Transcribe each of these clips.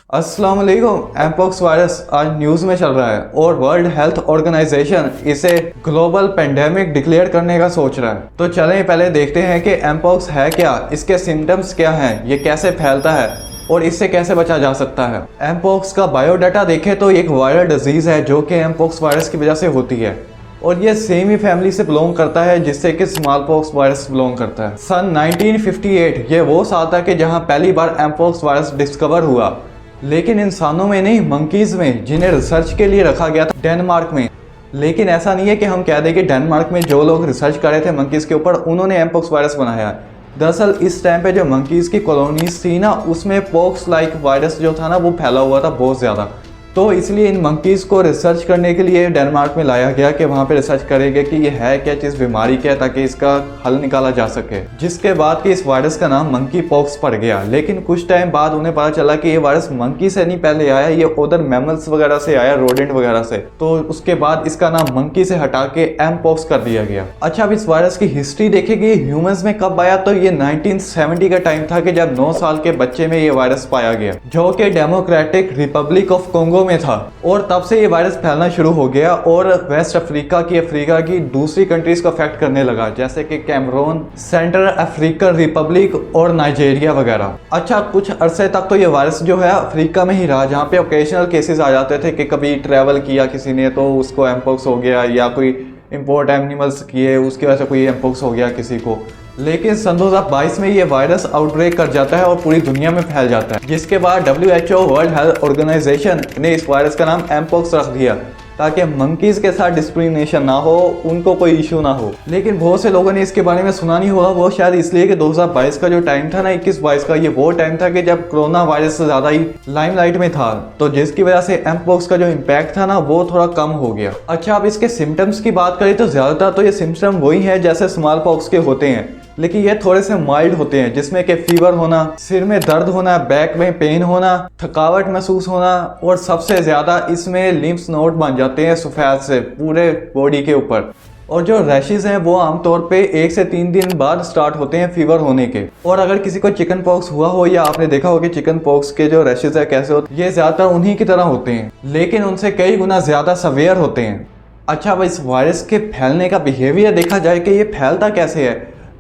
अस्सलाम वालेकुम। Mpox virus आज न्यूज़ में चल रहा है और वर्ल्ड हेल्थ ऑर्गेनाइजेशन इसे ग्लोबल पेंडेमिक डिक्लेयर करने का सोच रहा है। तो चलें पहले देखते हैं कि एमपॉक्स है क्या, इसके सिम्टम्स क्या हैं, ये कैसे फैलता है और इससे कैसे बचा जा सकता है। एमपॉक्स का बायोडाटा देखें तो एक वायरल डिजीज़ है जो कि एमपॉक्स वायरस की वजह से होती है और ये सेम ही फैमिली से बिलोंग करता है जिससे कि स्मॉल पॉक्स वायरस बिलोंग करता है। सन 1958 ये वो साल था कि जहां पहली बार एमपॉक्स वायरस डिस्कवर हुआ, लेकिन इंसानों में नहीं, मंकीज में, जिन्हें रिसर्च के लिए रखा गया था डेनमार्क में। लेकिन ऐसा नहीं है कि हम कह दें कि डेनमार्क में जो लोग रिसर्च कर रहे थे मंकीज के ऊपर उन्होंने एमपॉक्स वायरस बनाया। दरअसल इस टाइम पे जो मंकीज की कॉलोनीज थी ना, उसमें पॉक्स लाइक वायरस जो था ना वो फैला हुआ था बहुत ज़्यादा। तो इसलिए इन मंकीज़ को रिसर्च करने के लिए डेनमार्क में लाया गया कि वहाँ पे रिसर्च करेंगे कि ये है क्या चीज़, बीमारी क्या है, ताकि इसका हल निकाला जा सके। जिसके बाद कि इस वायरस का नाम मंकी पॉक्स पड़ गया। लेकिन कुछ टाइम बाद उन्हें पता चला कि ये वायरस मंकी से नहीं पहले आया, ये उधर मैमल्स वगैरह से आया, रोडेंट वगैरह से। तो उसके बाद इसका नाम मंकी से हटा के एम पॉक्स कर दिया गया। अच्छा, अब इस वायरस की हिस्ट्री देखेंगे ह्यूमंस में कब आया, तो ये 1970 का टाइम था कि जब 9 साल के बच्चे में ये वायरस पाया गया जो कि डेमोक्रेटिक रिपब्लिक ऑफ कोंगो में था। और तब से ये वायरस फैलना शुरू हो गया और वेस्ट अफ्रीका की दूसरी कंट्रीज को अफेक्ट करने लगा, जैसे कि कैमरून, सेंट्रल अफ्रीकन रिपब्लिक और नाइजीरिया वगैरह। अच्छा, कुछ अरसे तक तो ये वायरस जो है अफ्रीका में ही रहा, जहाँ पे ओकेजनल केसेस आ जाते थे कि कभी ट्रैवल किया किसी ने तो उसको एमपॉक्स हो गया, या कोई इंपोर्ट एनिमल्स किए उसकी वजह से कोई एमपॉक्स हो गया किसी को। लेकिन सन 2022 में ये वायरस आउटब्रेक कर जाता है और पूरी दुनिया में फैल जाता है, जिसके बाद WHO वर्ल्ड हेल्थ ऑर्गेनाइजेशन ने इस वायरस का नाम एमपॉक्स रख दिया ताकि मंकीज के साथ डिस्क्रिमिनेशन ना हो, उनको कोई इशू ना हो। लेकिन बहुत से लोगों ने इसके बारे में सुना नहीं होगा, वो शायद इसलिए कि 2022 का जो टाइम था ना, 21-22 का, ये वो टाइम था कि जब कोरोना वायरस से ज़्यादा ही लाइमलाइट में था, तो जिसकी वजह से एमपॉक्स का जो इम्पैक्ट था ना वो थोड़ा कम हो गया। अच्छा, अब इसके सिम्टम्स की बात करें तो ज़्यादातर तो ये सिम्टम वही हैं जैसे स्मॉल पॉक्स के होते हैं, लेकिन ये थोड़े से माइल्ड होते हैं, जिसमें कि फीवर होना, सिर में दर्द होना, बैक में पेन होना, थकावट महसूस होना और सबसे ज़्यादा इसमें लिम्फ नोड बन जाते हैं सफ़ेद से पूरे बॉडी के ऊपर। और जो रैशेज हैं वो आमतौर पे 1 से 3 दिन बाद स्टार्ट होते हैं फीवर होने के। और अगर किसी को चिकन पॉक्स हुआ हो या आपने देखा हो कि चिकन पॉक्स के जो रैशेज है कैसे होते हैं, ये ज़्यादातर उन्हीं की तरह होते हैं, लेकिन उनसे कई गुना ज़्यादा सवेयर होते हैं। अच्छा, अब इस वायरस के फैलने का बिहेवियर देखा जाए कि ये फैलता कैसे है,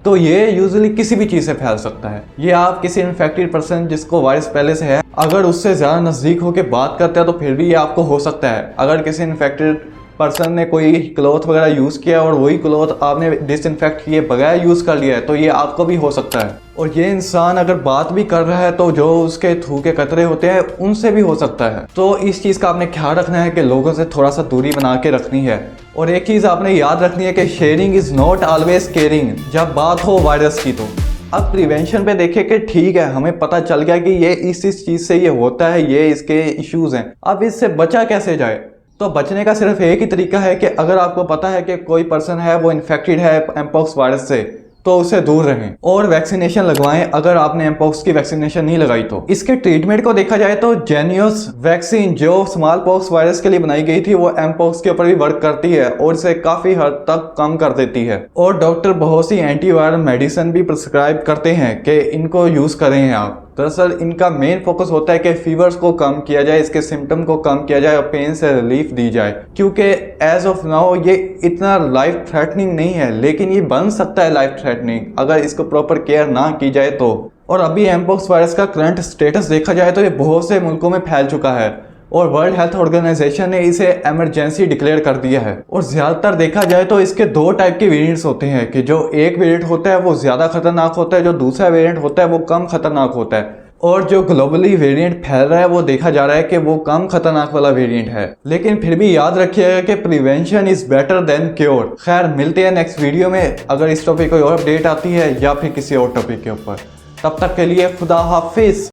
तो ये यूजुअली किसी भी चीज़ से फैल सकता है। ये आप किसी इन्फेक्टेड पर्सन जिसको वायरस पहले से है, अगर उससे ज़्यादा नज़दीक होकर बात करते हैं तो फिर भी ये आपको हो सकता है। अगर किसी इन्फेक्टेड पर्सन ने कोई क्लॉथ वगैरह यूज़ किया और वही क्लॉथ आपने डिसइंफेक्ट किए बगैर यूज़ कर लिया है, तो ये आपको भी हो सकता है। और ये इंसान अगर बात भी कर रहा है तो जो उसके थू के कतरे होते हैं उनसे भी हो सकता है। तो इस चीज़ का आपने ख्याल रखना है कि लोगों से थोड़ा सा दूरी बना के रखनी है। और एक चीज़ आपने याद रखनी है कि sharing is not always caring, जब बात हो वायरस की। तो अब प्रिवेंशन पे देखें कि ठीक है, हमें पता चल गया कि ये इस चीज़ से ये होता है, ये इसके इश्यूज़ हैं, अब इससे बचा कैसे जाए। तो बचने का सिर्फ एक ही तरीका है कि अगर आपको पता है कि कोई पर्सन है वो इन्फेक्टेड है एमपॉक्स वायरस से, तो उससे दूर रहें और वैक्सीनेशन लगवाएं अगर आपने एमपॉक्स की वैक्सीनेशन नहीं लगाई तो। इसके ट्रीटमेंट को देखा जाए तो जेनियस वैक्सीन जो स्मॉल पॉक्स वायरस के लिए बनाई गई थी वो एमपॉक्स के ऊपर भी वर्क करती है और इसे काफी हद तक कम कर देती है। और डॉक्टर बहुत सी एंटीवायरल मेडिसिन भी प्रिस्क्राइब करते हैं कि इनको यूज करें आप। दरअसल इनका मेन फोकस होता है कि फीवर्स को कम किया जाए, इसके सिम्टम को कम किया जाए और पेन से रिलीफ दी जाए, क्योंकि एज ऑफ नाउ ये इतना लाइफ थ्रेटनिंग नहीं है, लेकिन ये बन सकता है लाइफ थ्रेटनिंग अगर इसको प्रॉपर केयर ना की जाए तो। और अभी एमपॉक्स वायरस का करंट स्टेटस देखा जाए तो ये बहुत से मुल्कों में फैल चुका है और वर्ल्ड हेल्थ ऑर्गेनाइजेशन ने इसे इमरजेंसी डिक्लेयर कर दिया है। और ज़्यादातर देखा जाए तो इसके 2 टाइप के वेरिएंट्स होते हैं कि जो एक वेरिएंट होता है वो ज़्यादा खतरनाक होता है, जो दूसरा वेरिएंट होता है वो कम खतरनाक होता है। और जो ग्लोबली वेरिएंट फैल रहा है वो देखा जा रहा है कि वो कम खतरनाक वाला वेरिएंट है। लेकिन फिर भी याद रखिएगा कि prevention is better than cure. खैर, मिलते हैं नेक्स्ट वीडियो में अगर इस टॉपिक कोई और अपडेट आती है या फिर किसी और टॉपिक के ऊपर। तब तक के लिए खुदा हाफिज।